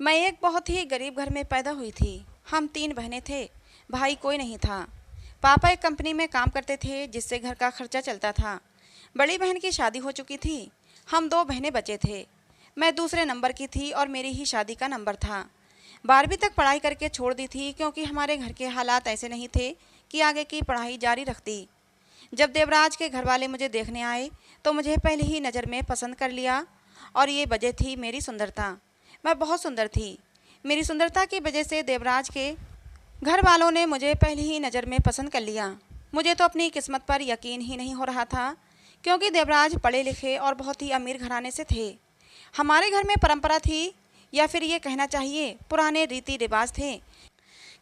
मैं एक बहुत ही गरीब घर में पैदा हुई थी। हम 3 बहनें थे, भाई कोई नहीं था। पापा एक कंपनी में काम करते थे जिससे घर का खर्चा चलता था। बड़ी बहन की शादी हो चुकी थी। हम 2 बहनें बचे थे। मैं दूसरे नंबर की थी और मेरी ही शादी का नंबर था। 12वीं तक पढ़ाई करके छोड़ दी थी क्योंकि हमारे घर के हालात ऐसे नहीं थे कि आगे की पढ़ाई जारी रखती। जब देवराज के घर वाले मुझे देखने आए तो मुझे पहली ही नज़र में पसंद कर लिया और ये वजह थी मेरी सुंदरता। मैं बहुत सुंदर थी। मेरी सुंदरता की वजह से देवराज के घर वालों ने मुझे पहली ही नज़र में पसंद कर लिया। मुझे तो अपनी किस्मत पर यकीन ही नहीं हो रहा था क्योंकि देवराज पढ़े लिखे और बहुत ही अमीर घराने से थे। हमारे घर में परंपरा थी, या फिर ये कहना चाहिए पुराने रीति रिवाज थे,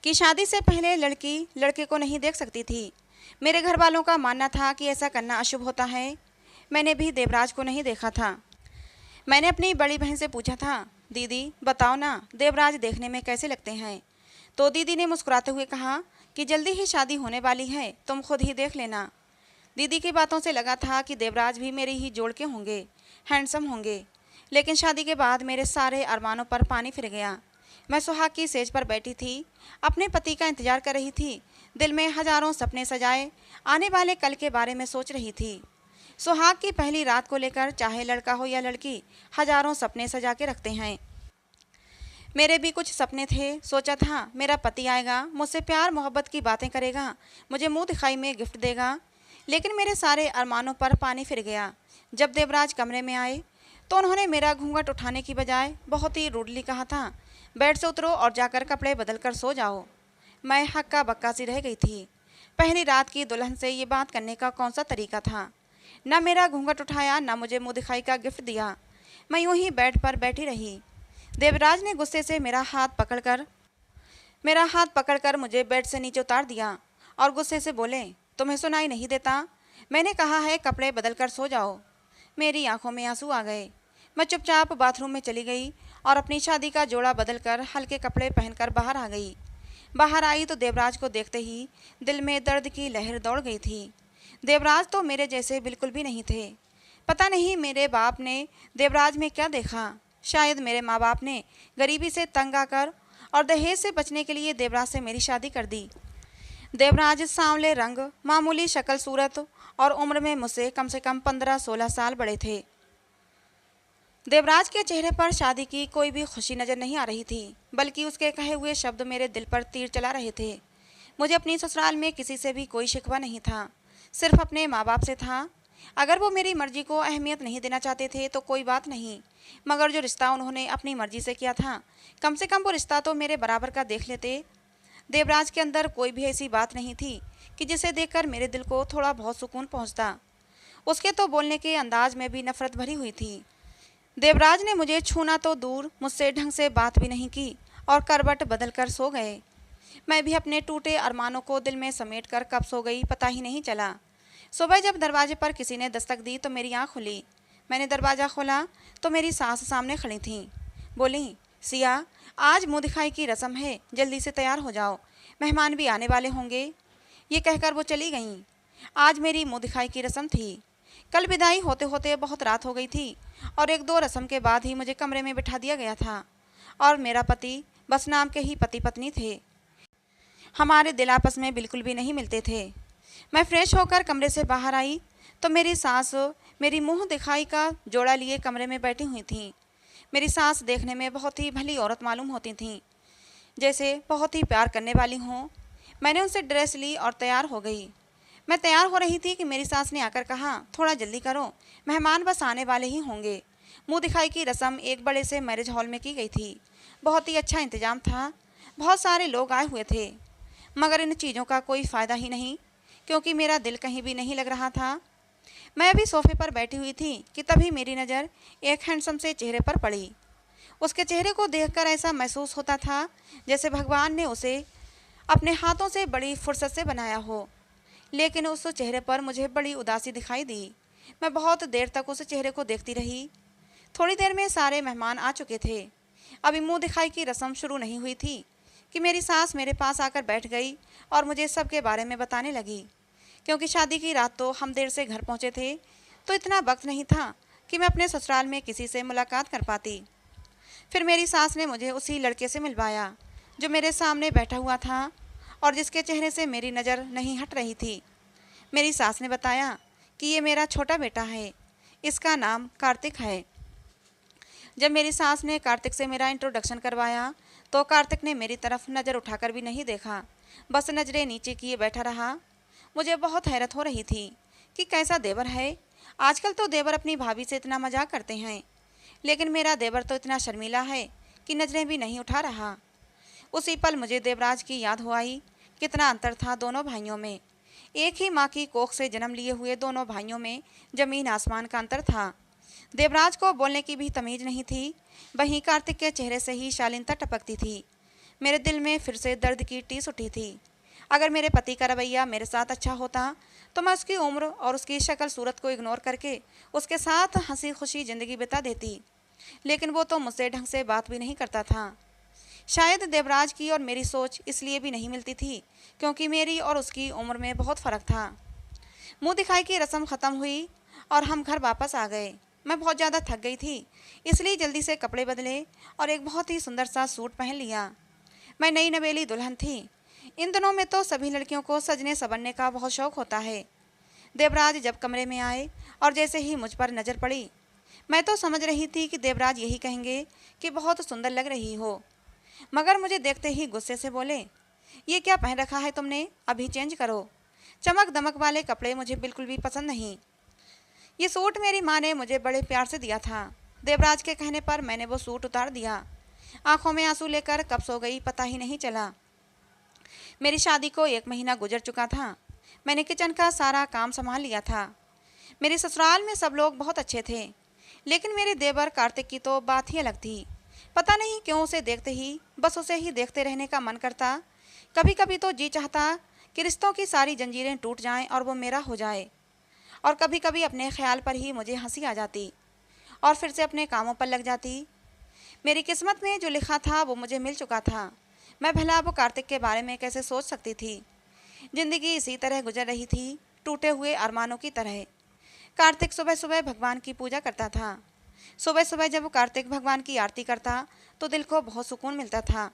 कि शादी से पहले लड़की लड़के को नहीं देख सकती थी। मेरे घर वालों का मानना था कि ऐसा करना अशुभ होता है। मैंने भी देवराज को नहीं देखा था। मैंने अपनी बड़ी बहन से पूछा था, दीदी बताओ ना, देवराज देखने में कैसे लगते हैं? तो दीदी ने मुस्कुराते हुए कहा कि जल्दी ही शादी होने वाली है, तुम खुद ही देख लेना। दीदी की बातों से लगा था कि देवराज भी मेरी ही जोड़ के होंगे, हैंडसम होंगे। लेकिन शादी के बाद मेरे सारे अरमानों पर पानी फिर गया। मैं सुहाग की सेज पर बैठी थी, अपने पति का इंतजार कर रही थी। दिल में हजारों सपने सजाए, आने वाले कल के बारे में सोच रही थी। सुहाग की पहली रात को लेकर चाहे लड़का हो या लड़की, हजारों सपने सजा के रखते हैं। मेरे भी कुछ सपने थे। सोचा था मेरा पति आएगा, मुझसे प्यार मोहब्बत की बातें करेगा, मुझे मुंह दिखाई में गिफ्ट देगा। लेकिन मेरे सारे अरमानों पर पानी फिर गया। जब देवराज कमरे में आए तो उन्होंने मेरा घूंघट उठाने की बजाय बहुत ही रूडली कहा था, बेड से उतरो और जाकर कपड़े बदल कर सो जाओ। मैं हक्का बक्का सी रह गई थी। पहली रात की दुल्हन से ये बात करने का कौन सा तरीका था? न मेरा घूंघट उठाया, न मुझे मुंह दिखाई का गिफ्ट दिया। मैं यूं ही बेड पर बैठी रही। देवराज ने गुस्से से मेरा हाथ पकड़कर मुझे बेड से नीचे उतार दिया और गुस्से से बोले, तुम्हें सुनाई नहीं देता? मैंने कहा है कपड़े बदल कर सो जाओ। मेरी आंखों में आंसू आ गए। मैं चुपचाप बाथरूम में चली गई और अपनी शादी का जोड़ा बदलकर हल्के कपड़े पहनकर बाहर आ गई। बाहर आई तो देवराज को देखते ही दिल में दर्द की लहर दौड़ गई थी। देवराज तो मेरे जैसे बिल्कुल भी नहीं थे। पता नहीं मेरे बाप ने देवराज में क्या देखा। शायद मेरे माँ बाप ने गरीबी से तंग आकर और दहेज से बचने के लिए देवराज से मेरी शादी कर दी। देवराज सांवले रंग, मामूली शक्ल सूरत और उम्र में मुझसे कम से कम 15-16 साल बड़े थे। देवराज के चेहरे पर शादी की कोई भी खुशी नजर नहीं आ रही थी, बल्कि उसके कहे हुए शब्द मेरे दिल पर तीर चला रहे थे। मुझे अपनी ससुराल में किसी से भी कोई शिकवा नहीं था, सिर्फ अपने माँ बाप से था। अगर वो मेरी मर्जी को अहमियत नहीं देना चाहते थे तो कोई बात नहीं, मगर जो रिश्ता उन्होंने अपनी मर्जी से किया था, कम से कम वो रिश्ता तो मेरे बराबर का देख लेते। देवराज के अंदर कोई भी ऐसी बात नहीं थी कि जिसे देखकर मेरे दिल को थोड़ा बहुत सुकून पहुंचता। उसके तो बोलने के अंदाज में भी नफरत भरी हुई थी। देवराज ने मुझे छूना तो दूर, मुझसे ढंग से बात भी नहीं की और करवट बदल कर सो गए। मैं भी अपने टूटे अरमानों को दिल में समेट कर कब सो गई पता ही नहीं चला। सुबह जब दरवाजे पर किसी ने दस्तक दी तो मेरी आँख खुली। मैंने दरवाज़ा खोला तो मेरी सास सामने खड़ी थीं। बोली, सिया, आज मुँह दिखाई की रस्म है, जल्दी से तैयार हो जाओ, मेहमान भी आने वाले होंगे। ये कहकर वो चली गईं। आज मेरी मुँह दिखाई की रस्म थी। कल विदाई होते होते बहुत रात हो गई थी और 1-2 रस्म के बाद ही मुझे कमरे में बिठा दिया गया था। और मेरा पति बस नाम के ही पति पत्नी थे। हमारे दिल आपस में बिल्कुल भी नहीं मिलते थे। मैं फ्रेश होकर कमरे से बाहर आई तो मेरी सास मेरी मुंह दिखाई का जोड़ा लिए कमरे में बैठी हुई थीं। मेरी सास देखने में बहुत ही भली औरत मालूम होती थीं, जैसे बहुत ही प्यार करने वाली हों। मैंने उनसे ड्रेस ली और तैयार हो गई। मैं तैयार हो रही थी कि मेरी सास ने आकर कहा, थोड़ा जल्दी करो, मेहमान बस आने वाले ही होंगे। मुंह दिखाई की रस्म एक बड़े से मैरिज हॉल में की गई थी। बहुत ही अच्छा इंतजाम था, बहुत सारे लोग आए हुए थे, मगर इन चीज़ों का कोई फ़ायदा ही नहीं, क्योंकि मेरा दिल कहीं भी नहीं लग रहा था। मैं अभी सोफे पर बैठी हुई थी कि तभी मेरी नज़र एक हैंडसम से चेहरे पर पड़ी। उसके चेहरे को देखकर ऐसा महसूस होता था जैसे भगवान ने उसे अपने हाथों से बड़ी फुर्सत से बनाया हो। लेकिन उस चेहरे पर मुझे बड़ी उदासी दिखाई दी। मैं बहुत देर तक उस चेहरे को देखती रही। थोड़ी देर में सारे मेहमान आ चुके थे। अभी मुंह दिखाई की रस्म शुरू नहीं हुई थी कि मेरी सास मेरे पास आकर बैठ गई और मुझे सब के बारे में बताने लगी। क्योंकि शादी की रात तो हम देर से घर पहुंचे थे, तो इतना वक्त नहीं था कि मैं अपने ससुराल में किसी से मुलाकात कर पाती। फिर मेरी सास ने मुझे उसी लड़के से मिलवाया जो मेरे सामने बैठा हुआ था और जिसके चेहरे से मेरी नज़र नहीं हट रही थी। मेरी सास ने बताया कि ये मेरा छोटा बेटा है, इसका नाम कार्तिक है। जब मेरी सास ने कार्तिक से मेरा इंट्रोडक्शन करवाया तो कार्तिक ने मेरी तरफ नज़र उठाकर भी नहीं देखा, बस नज़रें नीचे किए बैठा रहा। मुझे बहुत हैरत हो रही थी कि कैसा देवर है। आजकल तो देवर अपनी भाभी से इतना मजाक करते हैं, लेकिन मेरा देवर तो इतना शर्मीला है कि नज़रें भी नहीं उठा रहा। उसी पल मुझे देवराज की याद हो आई। कितना अंतर था दोनों भाइयों में। एक ही माँ की कोख से जन्म लिए हुए दोनों भाइयों में जमीन आसमान का अंतर था। देवराज को बोलने की भी तमीज नहीं थी, वहीं कार्तिक के चेहरे से ही शालीनता टपकती थी। मेरे दिल में फिर से दर्द की टीस उठी थी। अगर मेरे पति का रवैया मेरे साथ अच्छा होता तो मैं उसकी उम्र और उसकी शक्ल सूरत को इग्नोर करके उसके साथ हंसी खुशी ज़िंदगी बिता देती, लेकिन वो तो मुझसे ढंग से बात भी नहीं करता था। शायद देवराज की और मेरी सोच इसलिए भी नहीं मिलती थी क्योंकि मेरी और उसकी उम्र में बहुत फ़र्क था। मुंह दिखाई की रस्म ख़त्म हुई और हम घर वापस आ गए। मैं बहुत ज़्यादा थक गई थी, इसलिए जल्दी से कपड़े बदले और एक बहुत ही सुंदर सा सूट पहन लिया। मैं नई नवेली दुल्हन थी। इन दिनों में तो सभी लड़कियों को सजने संवरने का बहुत शौक होता है। देवराज जब कमरे में आए और जैसे ही मुझ पर नज़र पड़ी, मैं तो समझ रही थी कि देवराज यही कहेंगे कि बहुत सुंदर लग रही हो, मगर मुझे देखते ही गुस्से से बोले, ये क्या पहन रखा है तुमने, अभी चेंज करो। चमक दमक वाले कपड़े मुझे बिल्कुल भी पसंद नहीं। ये सूट मेरी माँ ने मुझे बड़े प्यार से दिया था। देवराज के कहने पर मैंने वो सूट उतार दिया। आंखों में आंसू लेकर कब सो गई पता ही नहीं चला। मेरी शादी को 1 महीना गुजर चुका था। मैंने किचन का सारा काम संभाल लिया था। मेरे ससुराल में सब लोग बहुत अच्छे थे, लेकिन मेरे देवर कार्तिक की तो बात ही अलग थी। पता नहीं क्यों उसे देखते ही बस उसे ही देखते रहने का मन करता। कभी कभी तो जी चाहता कि रिश्तों की सारी जंजीरें टूट जाएं और वो मेरा हो जाए, और कभी कभी अपने ख्याल पर ही मुझे हंसी आ जाती और फिर से अपने कामों पर लग जाती। मेरी किस्मत में जो लिखा था वो मुझे मिल चुका था। मैं भला अब कार्तिक के बारे में कैसे सोच सकती थी। जिंदगी इसी तरह गुजर रही थी, टूटे हुए अरमानों की तरह। कार्तिक सुबह सुबह भगवान की पूजा करता था। सुबह सुबह जब कार्तिक भगवान की आरती करता तो दिल को बहुत सुकून मिलता था,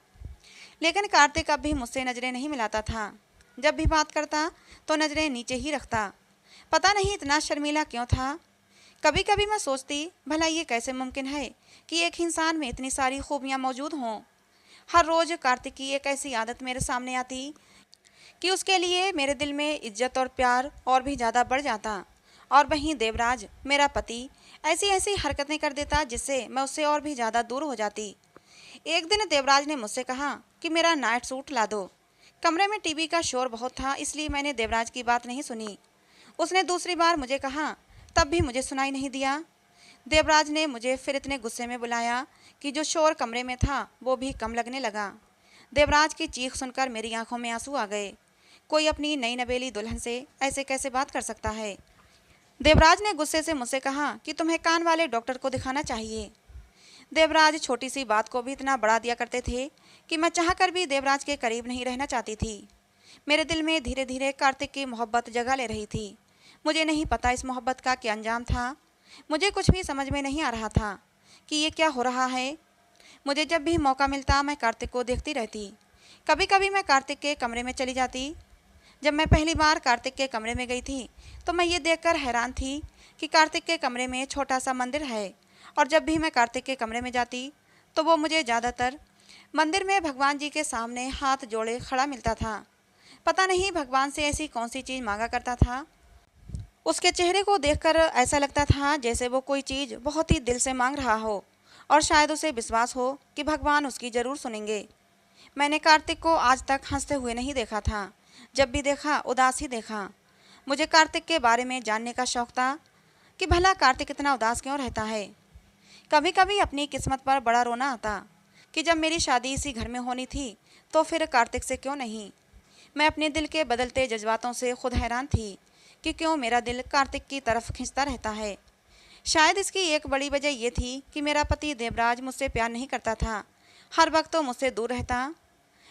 लेकिन कार्तिक अब भी मुझसे नज़रें नहीं मिलाता था। जब भी बात करता तो नज़रें नीचे ही रखता। पता नहीं इतना शर्मीला क्यों था। कभी कभी मैं सोचती, भला ये कैसे मुमकिन है कि एक इंसान में इतनी सारी खूबियाँ मौजूद हों। हर रोज़ कार्तिक की एक ऐसी आदत मेरे सामने आती कि उसके लिए मेरे दिल में इज्जत और प्यार और भी ज़्यादा बढ़ जाता, और वहीं देवराज मेरा पति ऐसी ऐसी हरकतें कर देता जिससे मैं उससे और भी ज़्यादा दूर हो जाती। एक दिन देवराज ने मुझसे कहा कि मेरा नाइट सूट ला दो। कमरे में टीवी का शोर बहुत था, इसलिए मैंने देवराज की बात नहीं सुनी। उसने दूसरी बार मुझे कहा, तब भी मुझे सुनाई नहीं दिया। देवराज ने मुझे फिर इतने गुस्से में बुलाया कि जो शोर कमरे में था वो भी कम लगने लगा। देवराज की चीख सुनकर मेरी आंखों में आंसू आ गए। कोई अपनी नई नवेली दुल्हन से ऐसे कैसे बात कर सकता है। देवराज ने गुस्से से मुझसे कहा कि तुम्हें कान वाले डॉक्टर को दिखाना चाहिए। देवराज छोटी सी बात को भी इतना बढ़ा दिया करते थे कि मैं चाहकर भी देवराज के करीब नहीं रहना चाहती थी। मेरे दिल में धीरे धीरे कार्तिक की मोहब्बत जगा ले रही थी। मुझे नहीं पता इस मोहब्बत का क्या अंजाम था। मुझे कुछ भी समझ में नहीं आ रहा था कि ये क्या हो रहा है। मुझे जब भी मौका मिलता मैं कार्तिक को देखती रहती। कभी कभी मैं कार्तिक के कमरे में चली जाती। जब मैं पहली बार कार्तिक के कमरे में गई थी तो मैं ये देखकर हैरान थी कि कार्तिक के कमरे में छोटा सा मंदिर है, और जब भी मैं कार्तिक के कमरे में जाती तो वो मुझे ज़्यादातर मंदिर में भगवान जी के सामने हाथ जोड़े खड़ा मिलता था। पता नहीं भगवान से ऐसी कौन सी चीज़ मांगा करता था। उसके चेहरे को देखकर ऐसा लगता था जैसे वो कोई चीज़ बहुत ही दिल से मांग रहा हो, और शायद उसे विश्वास हो कि भगवान उसकी ज़रूर सुनेंगे। मैंने कार्तिक को आज तक हंसते हुए नहीं देखा था। जब भी देखा उदास ही देखा। मुझे कार्तिक के बारे में जानने का शौक़ था कि भला कार्तिक इतना उदास क्यों रहता है। कभी कभी अपनी किस्मत पर बड़ा रोना आता कि जब मेरी शादी इसी घर में होनी थी तो फिर कार्तिक से क्यों नहीं। मैं अपने दिल के बदलते जज्बातों से खुद हैरान थी कि क्यों मेरा दिल कार्तिक की तरफ खींचता रहता है। शायद इसकी एक बड़ी वजह यह थी कि मेरा पति देवराज मुझसे प्यार नहीं करता था। हर वक्त तो मुझसे दूर रहता।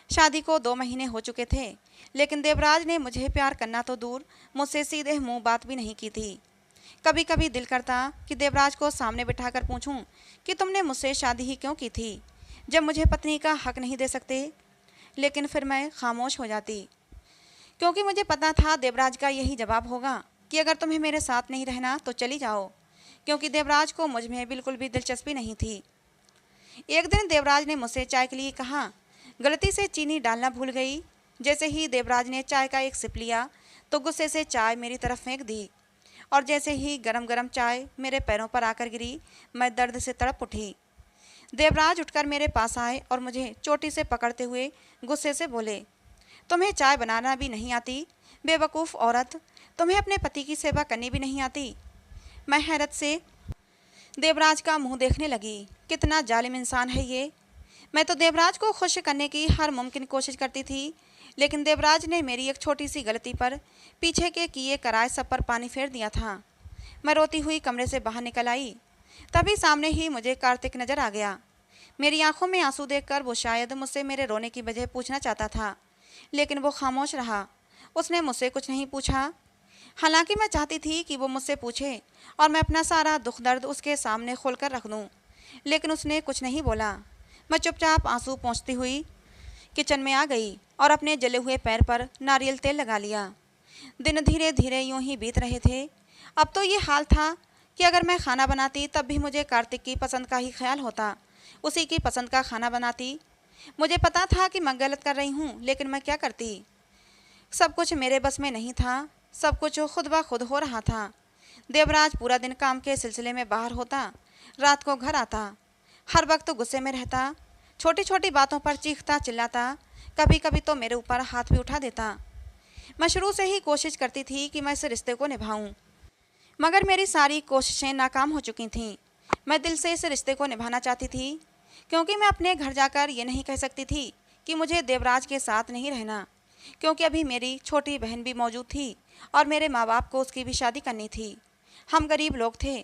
शादी को 2 महीने हो चुके थे, लेकिन देवराज ने मुझे प्यार करना तो दूर मुझसे सीधे मुंह बात भी नहीं की थी। कभी कभी दिल करता कि देवराज को सामने बिठाकर पूछूं कि तुमने मुझसे शादी ही क्यों की थी, जब मुझे पत्नी का हक नहीं दे सकते। लेकिन फिर मैं खामोश हो जाती, क्योंकि मुझे पता था देवराज का यही जवाब होगा कि अगर तुम्हें मेरे साथ नहीं रहना तो चली जाओ, क्योंकि देवराज को मुझ में बिल्कुल भी दिलचस्पी नहीं थी। एक दिन देवराज ने मुझसे चाय के लिए कहा, गलती से चीनी डालना भूल गई। जैसे ही देवराज ने चाय का एक सिप लिया तो गुस्से से चाय मेरी तरफ फेंक दी, और जैसे ही गरम गरम चाय मेरे पैरों पर आकर गिरी, मैं दर्द से तड़प उठी। देवराज उठकर मेरे पास आए और मुझे चोटी से पकड़ते हुए गुस्से से बोले, तुम्हें चाय बनाना भी नहीं आती, बेवकूफ़ औरत, तुम्हें अपने पति की सेवा करनी भी नहीं आती। मैं हैरत से देवराज का मुंह देखने लगी। कितना जालिम इंसान है ये। मैं तो देवराज को खुश करने की हर मुमकिन कोशिश करती थी, लेकिन देवराज ने मेरी एक छोटी सी गलती पर पीछे के किए कराए सब पर पानी फेर दिया था। मैं रोती हुई कमरे से बाहर निकल आई। तभी सामने ही मुझे कार्तिक नजर आ गया। मेरी आंखों में आंसू देखकर वो शायद मुझसे मेरे रोने की वजह पूछना चाहता था, लेकिन वो खामोश रहा। उसने मुझसे कुछ नहीं पूछा। हालांकि मैं चाहती थी कि वो मुझसे पूछे और मैं अपना सारा दुख दर्द उसके सामने खोलकर रख दूं, लेकिन उसने कुछ नहीं बोला। मैं चुपचाप आंसू पोंछती हुई किचन में आ गई और अपने जले हुए पैर पर नारियल तेल लगा लिया। दिन धीरे धीरे यूं ही बीत रहे थे। अब तो ये हाल था कि अगर मैं खाना बनाती तब भी मुझे कार्तिक की पसंद का ही ख्याल होता, उसी की पसंद का खाना बनाती। मुझे पता था कि मैं गलत कर रही हूँ, लेकिन मैं क्या करती। सब कुछ मेरे बस में नहीं था, सब कुछ खुद ब खुद हो रहा था। देवराज पूरा दिन काम के सिलसिले में बाहर होता, रात को घर आता, हर वक्त गुस्से में रहता, छोटी छोटी बातों पर चीखता चिल्लाता, कभी कभी तो मेरे ऊपर हाथ भी उठा देता। मैं शुरू से ही कोशिश करती थी कि मैं इस रिश्ते को निभाऊं, मगर मेरी सारी कोशिशें नाकाम हो चुकी थीं। मैं दिल से इस रिश्ते को निभाना चाहती थी, क्योंकि मैं अपने घर जाकर ये नहीं कह सकती थी कि मुझे देवराज के साथ नहीं रहना, क्योंकि अभी मेरी छोटी बहन भी मौजूद थी और मेरे माँ बाप को उसकी भी शादी करनी थी। हम गरीब लोग थे,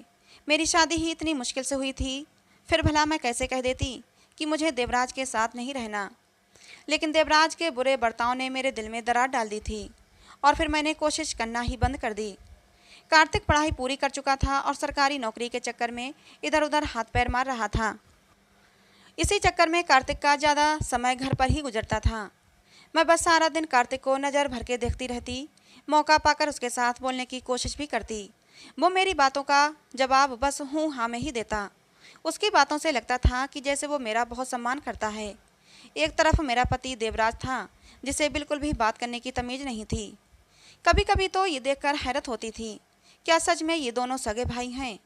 मेरी शादी ही इतनी मुश्किल से हुई थी, फिर भला मैं कैसे कह देती कि मुझे देवराज के साथ नहीं रहना। लेकिन देवराज के बुरे बर्ताव ने मेरे दिल में दरार डाल दी थी और फिर मैंने कोशिश करना ही बंद कर दी। कार्तिक पढ़ाई पूरी कर चुका था और सरकारी नौकरी के चक्कर में इधर उधर हाथ पैर मार रहा था। इसी चक्कर में कार्तिक का ज़्यादा समय घर पर ही गुजरता था। मैं बस सारा दिन कार्तिक को नज़र भर के देखती रहती, मौका पाकर उसके साथ बोलने की कोशिश भी करती। वो मेरी बातों का जवाब बस हूँ हाँ में ही देता। उसकी बातों से लगता था कि जैसे वो मेरा बहुत सम्मान करता है। एक तरफ मेरा पति देवराज था, जिसे बिल्कुल भी बात करने की तमीज़ नहीं थी। कभी कभी तो ये देखकर हैरत होती थी, क्या सच में ये दोनों सगे भाई हैं।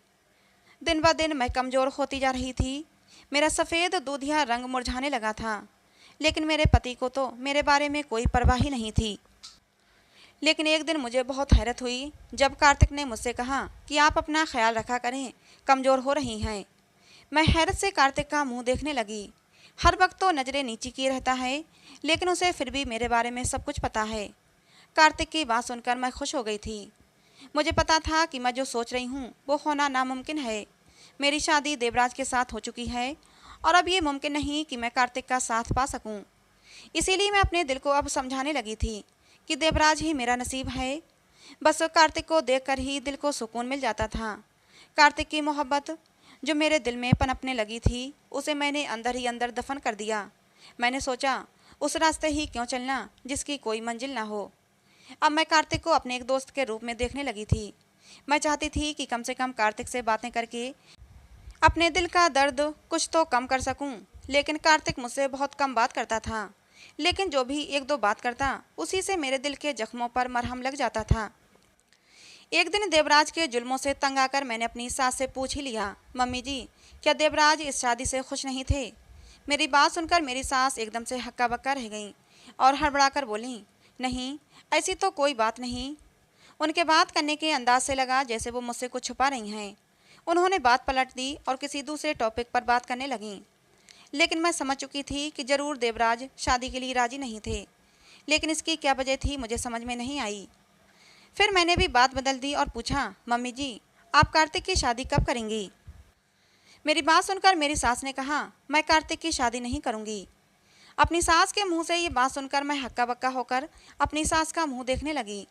दिन ब दिन मैं कमज़ोर होती जा रही थी। मेरा सफ़ेद दूधिया रंग मुरझाने लगा था, लेकिन मेरे पति को तो मेरे बारे में कोई परवाह ही नहीं थी। लेकिन एक दिन मुझे बहुत हैरत हुई जब कार्तिक ने मुझसे कहा कि आप अपना ख्याल रखा करें, कमज़ोर हो रही हैं। मैं हैरत से कार्तिक का मुंह देखने लगी। हर वक्त तो नज़रें नीची की रहता है, लेकिन उसे फिर भी मेरे बारे में सब कुछ पता है। कार्तिक की बात सुनकर मैं खुश हो गई थी। मुझे पता था कि मैं जो सोच रही हूँ वो होना नामुमकिन है। मेरी शादी देवराज के साथ हो चुकी है और अब ये मुमकिन नहीं कि मैं कार्तिक का साथ पा सकूं। इसीलिए मैं अपने दिल को अब समझाने लगी थी कि देवराज ही मेरा नसीब है। बस कार्तिक को देखकर ही दिल को सुकून मिल जाता था। कार्तिक की मोहब्बत जो मेरे दिल में पनपने लगी थी, उसे मैंने अंदर ही अंदर दफन कर दिया। मैंने सोचा उस रास्ते ही क्यों चलना जिसकी कोई मंजिल ना हो। अब मैं कार्तिक को अपने एक दोस्त के रूप में देखने लगी थी। मैं चाहती थी कि कम से कम कार्तिक से बातें करके अपने दिल का दर्द कुछ तो कम कर सकूं। लेकिन कार्तिक मुझसे बहुत कम बात करता था, लेकिन जो भी एक दो बात करता उसी से मेरे दिल के जख्मों पर मरहम लग जाता था। एक दिन देवराज के जुल्मों से तंग आकर मैंने अपनी सास से पूछ ही लिया, मम्मी जी, क्या देवराज इस शादी से खुश नहीं थे? मेरी बात सुनकर मेरी सास एकदम से हक्का बक्का रह गईं और हड़बड़ाकर बोलीं, नहीं, ऐसी तो कोई बात नहीं। उनके बात करने के अंदाज से लगा जैसे वो मुझसे कुछ छुपा रही हैं। उन्होंने बात पलट दी और किसी दूसरे टॉपिक पर बात करने लगीं। लेकिन मैं समझ चुकी थी कि ज़रूर देवराज शादी के लिए राज़ी नहीं थे, लेकिन इसकी क्या वजह थी मुझे समझ में नहीं आई। फिर मैंने भी बात बदल दी और पूछा, मम्मी जी, आप कार्तिक की शादी कब करेंगी? मेरी बात सुनकर मेरी सास ने कहा, मैं कार्तिक की शादी नहीं करूँगी। अपनी सास के मुंह से ये बात सुनकर मैं हक्का बक्का होकर अपनी सास का मुंह देखने लगी।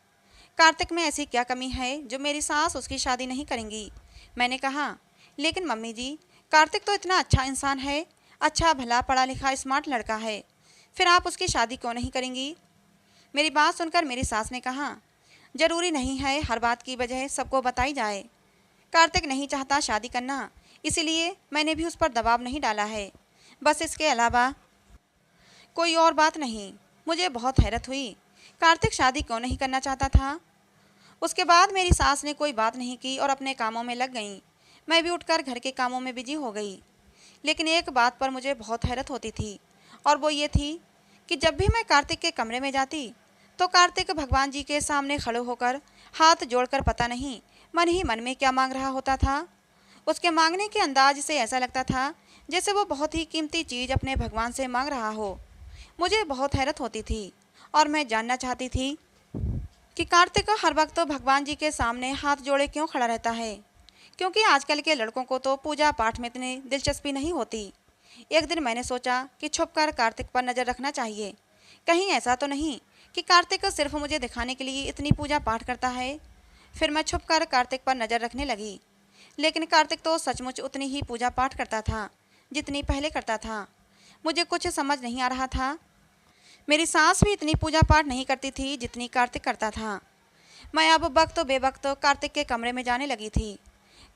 कार्तिक में ऐसी क्या कमी है जो मेरी सास उसकी शादी नहीं करेंगी। मैंने कहा, लेकिन मम्मी जी, कार्तिक तो इतना अच्छा इंसान है, अच्छा भला पढ़ा लिखा स्मार्ट लड़का है, फिर आप उसकी शादी क्यों नहीं करेंगी। मेरी बात सुनकर मेरी सास ने कहा, जरूरी नहीं है हर बात की वजह सबको बताई जाए। कार्तिक नहीं चाहता शादी करना, इसीलिए मैंने भी उस पर दबाव नहीं डाला है, बस इसके अलावा कोई और बात नहीं। मुझे बहुत हैरत हुई, कार्तिक शादी क्यों नहीं करना चाहता था। उसके बाद मेरी सास ने कोई बात नहीं की और अपने कामों में लग गईं। मैं भी उठकर घर के कामों में बिजी हो गई। लेकिन एक बात पर मुझे बहुत हैरत होती थी, और वो ये थी कि जब भी मैं कार्तिक के कमरे में जाती तो कार्तिक भगवान जी के सामने खड़े होकर हाथ जोड़कर पता नहीं मन ही मन में क्या मांग रहा होता था। उसके मांगने के अंदाज से ऐसा लगता था जैसे वो बहुत ही कीमती चीज़ अपने भगवान से मांग रहा हो। मुझे बहुत हैरत होती थी और मैं जानना चाहती थी कि कार्तिक हर वक्त भगवान जी के सामने हाथ जोड़े क्यों खड़ा रहता है, क्योंकि आजकल के लड़कों को तो पूजा पाठ में इतनी दिलचस्पी नहीं होती। एक दिन मैंने सोचा कि छुपकर कार्तिक पर नज़र रखना चाहिए, कहीं ऐसा तो नहीं कि कार्तिक सिर्फ मुझे दिखाने के लिए इतनी पूजा पाठ करता है। फिर मैं छुपकर कार्तिक पर नज़र रखने लगी, लेकिन कार्तिक तो सचमुच उतनी ही पूजा पाठ करता था जितनी पहले करता था। मुझे कुछ समझ नहीं आ रहा था। मेरी सास भी इतनी पूजा पाठ नहीं करती थी जितनी कार्तिक करता था। मैं अब वक्त बेवक्त कार्तिक के कमरे में जाने लगी थी।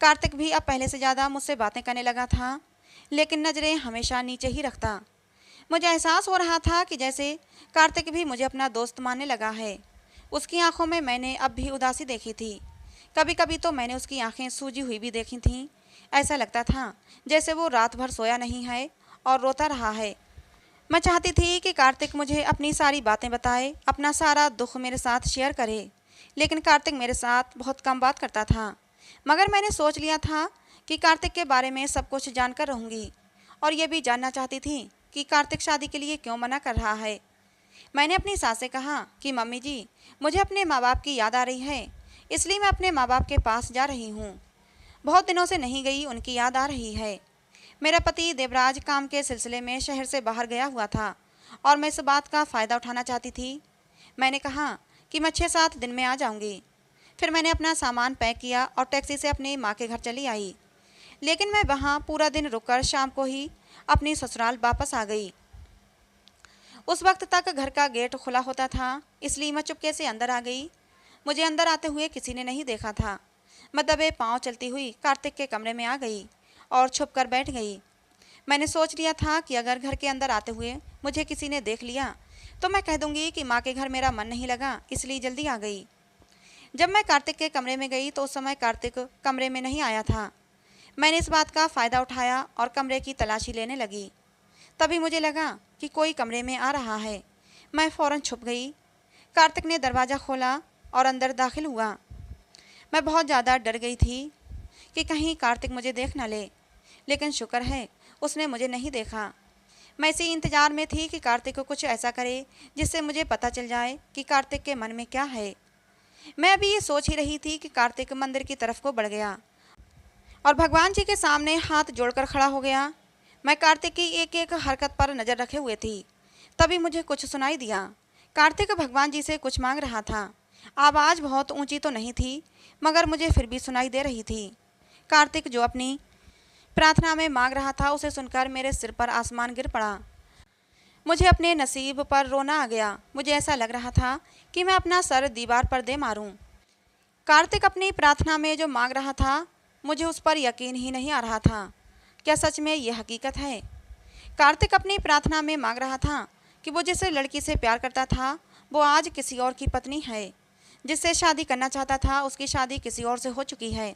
कार्तिक भी अब पहले से ज़्यादा मुझसे बातें करने लगा था, लेकिन नज़रें हमेशा नीचे ही रखता। मुझे एहसास हो रहा था कि जैसे कार्तिक भी मुझे अपना दोस्त मानने लगा है। उसकी आंखों में मैंने अब भी उदासी देखी थी। कभी कभी तो मैंने उसकी आंखें सूजी हुई भी देखी थीं। ऐसा लगता था जैसे वो रात भर सोया नहीं है और रोता रहा है। मैं चाहती थी कि कार्तिक मुझे अपनी सारी बातें बताए, अपना सारा दुख मेरे साथ शेयर करे, लेकिन कार्तिक मेरे साथ बहुत कम बात करता था। मगर मैंने सोच लिया था कि कार्तिक के बारे में सब कुछ जानकर रहूँगी, और ये भी जानना चाहती थी कि कार्तिक शादी के लिए क्यों मना कर रहा है। मैंने अपनी सास से कहा कि मम्मी जी, मुझे अपने माँ बाप की याद आ रही है, इसलिए मैं अपने माँ बाप के पास जा रही हूँ। बहुत दिनों से नहीं गई, उनकी याद आ रही है। मेरा पति देवराज काम के सिलसिले में शहर से बाहर गया हुआ था और मैं इस बात का फ़ायदा उठाना चाहती थी। मैंने कहा कि मैं 6-7 दिन में आ जाऊंगी। फिर मैंने अपना सामान पैक किया और टैक्सी से अपनी माँ के घर चली आई। लेकिन मैं वहाँ पूरा दिन रुककर शाम को ही अपनी ससुराल वापस आ गई। उस वक्त तक घर का गेट खुला होता था, इसलिए मैं चुपके से अंदर आ गई। मुझे अंदर आते हुए किसी ने नहीं देखा था। मैं दबे पाँव चलती हुई कार्तिक के कमरे में आ गई और छुप कर बैठ गई। मैंने सोच लिया था कि अगर घर के अंदर आते हुए मुझे किसी ने देख लिया तो मैं कह दूंगी कि माँ के घर मेरा मन नहीं लगा, इसलिए जल्दी आ गई। जब मैं कार्तिक के कमरे में गई तो उस समय कार्तिक कमरे में नहीं आया था। मैंने इस बात का फ़ायदा उठाया और कमरे की तलाशी लेने लगी। तभी मुझे लगा कि कोई कमरे में आ रहा है। मैं फ़ौरन छुप गई। कार्तिक ने दरवाज़ा खोला और अंदर दाखिल हुआ। मैं बहुत ज़्यादा डर गई थी कि कहीं कार्तिक मुझे देख न ले, लेकिन शुक्र है उसने मुझे नहीं देखा। मैं इसी इंतज़ार में थी कि कार्तिक को कुछ ऐसा करे जिससे मुझे पता चल जाए कि कार्तिक के मन में क्या है। मैं अभी ये सोच ही रही थी कि कार्तिक मंदिर की तरफ को बढ़ गया और भगवान जी के सामने हाथ जोड़कर खड़ा हो गया। मैं कार्तिक की एक एक हरकत पर नज़र रखे हुए थी। तभी मुझे कुछ सुनाई दिया। कार्तिक भगवान जी से कुछ मांग रहा था। आवाज़ बहुत ऊंची तो नहीं थी, मगर मुझे फिर भी सुनाई दे रही थी। कार्तिक जो अपनी प्रार्थना में मांग रहा था उसे सुनकर मेरे सिर पर आसमान गिर पड़ा। मुझे अपने नसीब पर रोना आ गया। मुझे ऐसा लग रहा था कि मैं अपना सर दीवार पर दे मारूं। कार्तिक अपनी प्रार्थना में जो मांग रहा था, मुझे उस पर यकीन ही नहीं आ रहा था। क्या सच में ये हकीकत है? कार्तिक अपनी प्रार्थना में मांग रहा था कि वो जिस लड़की से प्यार करता था वो आज किसी और की पत्नी है। जिससे शादी करना चाहता था उसकी शादी किसी और से हो चुकी है।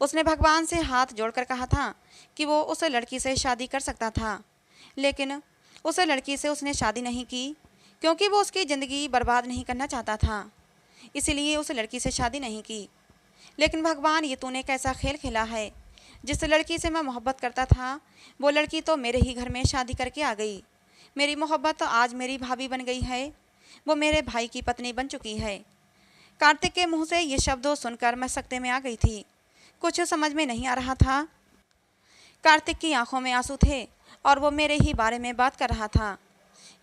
उसने भगवान से हाथ जोड़कर कहा था कि वो उस लड़की से शादी कर सकता था, लेकिन उस लड़की से उसने शादी नहीं की क्योंकि वो उसकी ज़िंदगी बर्बाद नहीं करना चाहता था। इसीलिए उस लड़की से शादी नहीं की। लेकिन भगवान, ये तूने कैसा खेल खेला है? जिस लड़की से मैं मोहब्बत करता था वो लड़की तो मेरे ही घर में शादी करके आ गई। मेरी मोहब्बत आज मेरी भाभी बन गई है, वो मेरे भाई की पत्नी बन चुकी है। कार्तिक के मुंह से ये शब्द सुनकर मैं सकते में आ गई थी। कुछ समझ में नहीं आ रहा था। कार्तिक की आंखों में आंसू थे और वो मेरे ही बारे में बात कर रहा था।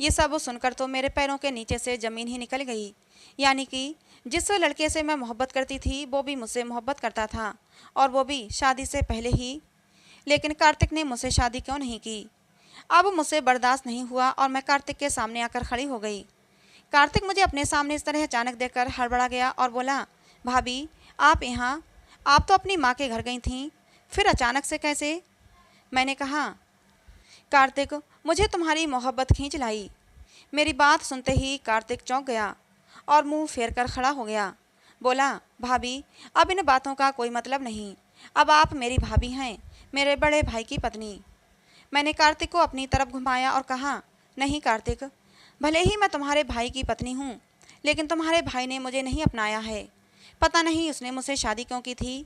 ये सब सुनकर तो मेरे पैरों के नीचे से ज़मीन ही निकल गई। यानी कि जिस लड़के से मैं मोहब्बत करती थी वो भी मुझसे मोहब्बत करता था, और वो भी शादी से पहले ही। लेकिन कार्तिक ने मुझसे शादी क्यों नहीं की? अब मुझसे बर्दाश्त नहीं हुआ और मैं कार्तिक के सामने आकर खड़ी हो गई। कार्तिक मुझे अपने सामने इस तरह अचानक देखकर हड़बड़ा गया और बोला, भाभी आप यहाँ? आप तो अपनी माँ के घर गई थीं, फिर अचानक से कैसे? मैंने कहा, कार्तिक मुझे तुम्हारी मोहब्बत खींच लाई। मेरी बात सुनते ही कार्तिक चौंक गया और मुंह फेर कर खड़ा हो गया। बोला, भाभी अब इन बातों का कोई मतलब नहीं, अब आप मेरी भाभी हैं, मेरे बड़े भाई की पत्नी। मैंने कार्तिक को अपनी तरफ घुमाया और कहा, नहीं कार्तिक, भले ही मैं तुम्हारे भाई की पत्नी हूँ, लेकिन तुम्हारे भाई ने मुझे नहीं अपनाया है। पता नहीं उसने मुझसे शादी क्यों की थी।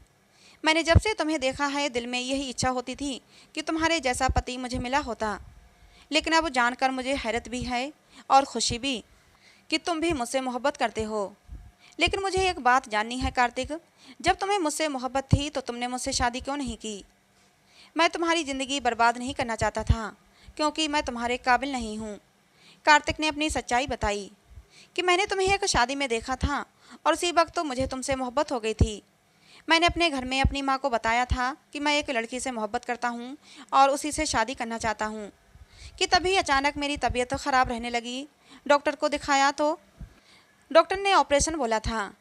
मैंने जब से तुम्हें देखा है दिल में यही इच्छा होती थी कि तुम्हारे जैसा पति मुझे मिला होता। लेकिन अब जानकर मुझे हैरत भी है और खुशी भी कि तुम भी मुझसे मोहब्बत करते हो। लेकिन मुझे एक बात जाननी है कार्तिक, जब तुम्हें मुझसे मोहब्बत थी तो तुमने मुझसे शादी क्यों नहीं की? मैं तुम्हारी ज़िंदगी बर्बाद नहीं करना चाहता था, क्योंकि मैं तुम्हारे काबिल नहीं हूँ। कार्तिक ने अपनी सच्चाई बताई कि मैंने तुम्हें एक शादी में देखा था और उसी वक्त तो मुझे तुमसे मोहब्बत हो गई थी। मैंने अपने घर में अपनी माँ को बताया था कि मैं एक लड़की से मोहब्बत करता हूँ और उसी से शादी करना चाहता हूँ, कि तभी अचानक मेरी तबीयत ख़राब रहने लगी। डॉक्टर को दिखाया तो डॉक्टर ने ऑपरेशन बोला था,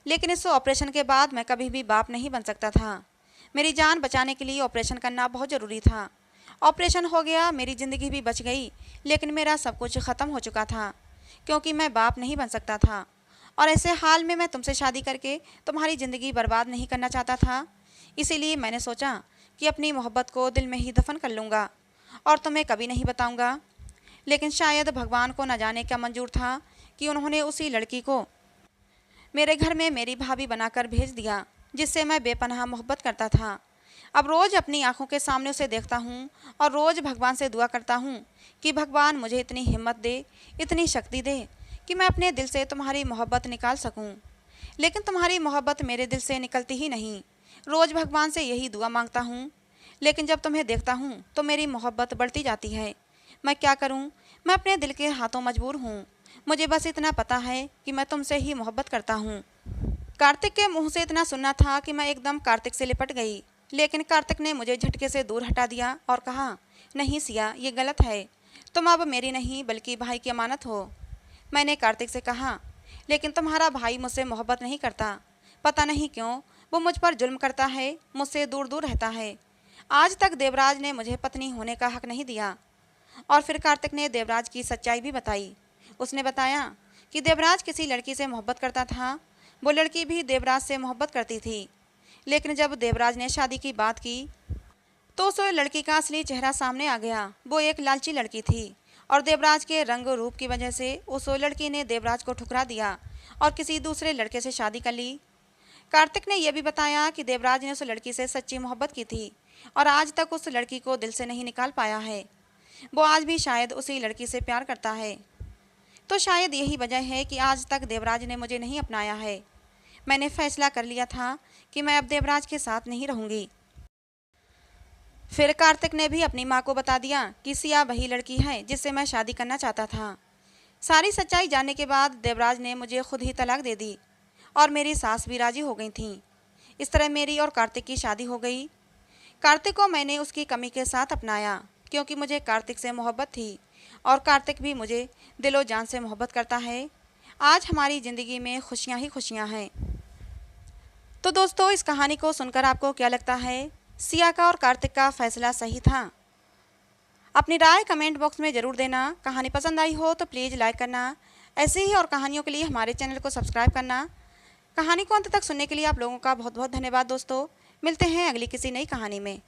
लेकिन इस ऑपरेशन के बाद मैं कभी भी बाप नहीं बन सकता था। मेरी जान बचाने के लिए ऑपरेशन करना बहुत ज़रूरी था। ऑपरेशन हो गया, मेरी ज़िंदगी भी बच गई, लेकिन मेरा सब कुछ ख़त्म हो चुका था, क्योंकि मैं बाप नहीं बन सकता था। और ऐसे हाल में मैं तुमसे शादी करके तुम्हारी ज़िंदगी बर्बाद नहीं करना चाहता था। इसीलिए मैंने सोचा कि अपनी मोहब्बत को दिल में ही दफन कर लूँगा और तुम्हें कभी नहीं बताऊँगा। लेकिन शायद भगवान को न जाने क्या मंजूर था कि उन्होंने उसी लड़की को मेरे घर में मेरी भाभी बनाकर भेज दिया, जिससे मैं बेपनाह मोहब्बत करता था। अब रोज़ अपनी आंखों के सामने उसे देखता हूँ और रोज़ भगवान से दुआ करता हूँ कि भगवान मुझे इतनी हिम्मत दे, इतनी शक्ति दे कि मैं अपने दिल से तुम्हारी मोहब्बत निकाल सकूँ। लेकिन तुम्हारी मोहब्बत मेरे दिल से निकलती ही नहीं। रोज़ भगवान से यही दुआ मांगता हूँ, लेकिन जब तुम्हें देखता हूँ तो मेरी मोहब्बत बढ़ती जाती है। मैं क्या करूँ? मैं अपने दिल के हाथों मजबूर हूँ। मुझे बस इतना पता है कि मैं तुमसे ही मोहब्बत करता हूँ। कार्तिक के मुंह से इतना सुनना था कि मैं एकदम कार्तिक से लिपट गई, लेकिन कार्तिक ने मुझे झटके से दूर हटा दिया और कहा, नहीं सिया, ये गलत है, तुम अब मेरी नहीं बल्कि भाई की अमानत हो। मैंने कार्तिक से कहा, लेकिन तुम्हारा भाई मुझसे मोहब्बत नहीं करता। पता नहीं क्यों वो मुझ पर जुल्म करता है, मुझसे दूर दूर रहता है। आज तक देवराज ने मुझे पत्नी होने का हक नहीं दिया। और फिर कार्तिक ने देवराज की सच्चाई भी बताई। उसने बताया कि देवराज किसी लड़की से मोहब्बत करता था, वो लड़की भी देवराज से मोहब्बत करती थी। लेकिन जब देवराज ने शादी की बात की तो उस लड़की का असली चेहरा सामने आ गया। वो एक लालची लड़की थी और देवराज के रंग रूप की वजह से उस लड़की ने देवराज को ठुकरा दिया और किसी दूसरे लड़के से शादी कर ली। कार्तिक ने यह भी बताया कि देवराज ने उस लड़की से सच्ची मोहब्बत की थी और आज तक उस लड़की को दिल से नहीं निकाल पाया है। वो आज भी शायद उसी लड़की से प्यार करता है। तो शायद यही वजह है कि आज तक देवराज ने मुझे नहीं अपनाया है। मैंने फैसला कर लिया था कि मैं अब देवराज के साथ नहीं रहूँगी। फिर कार्तिक ने भी अपनी माँ को बता दिया कि सिया वही लड़की है जिससे मैं शादी करना चाहता था। सारी सच्चाई जानने के बाद देवराज ने मुझे खुद ही तलाक दे दी और मेरी सास भी राजी हो गई थी। इस तरह मेरी और कार्तिक की शादी हो गई। कार्तिक को मैंने उसकी कमी के साथ अपनाया, क्योंकि मुझे कार्तिक से मोहब्बत थी और कार्तिक भी मुझे दिलो जान से मोहब्बत करता है। आज हमारी ज़िंदगी में खुशियाँ ही खुशियाँ हैं। तो दोस्तों, इस कहानी को सुनकर आपको क्या लगता है? सिया का और कार्तिक का फैसला सही था? अपनी राय कमेंट बॉक्स में ज़रूर देना। कहानी पसंद आई हो तो प्लीज़ लाइक करना। ऐसे ही और कहानियों के लिए हमारे चैनल को सब्सक्राइब करना। कहानी को अंत तक सुनने के लिए आप लोगों का बहुत बहुत धन्यवाद दोस्तों। मिलते हैं अगली किसी नई कहानी में।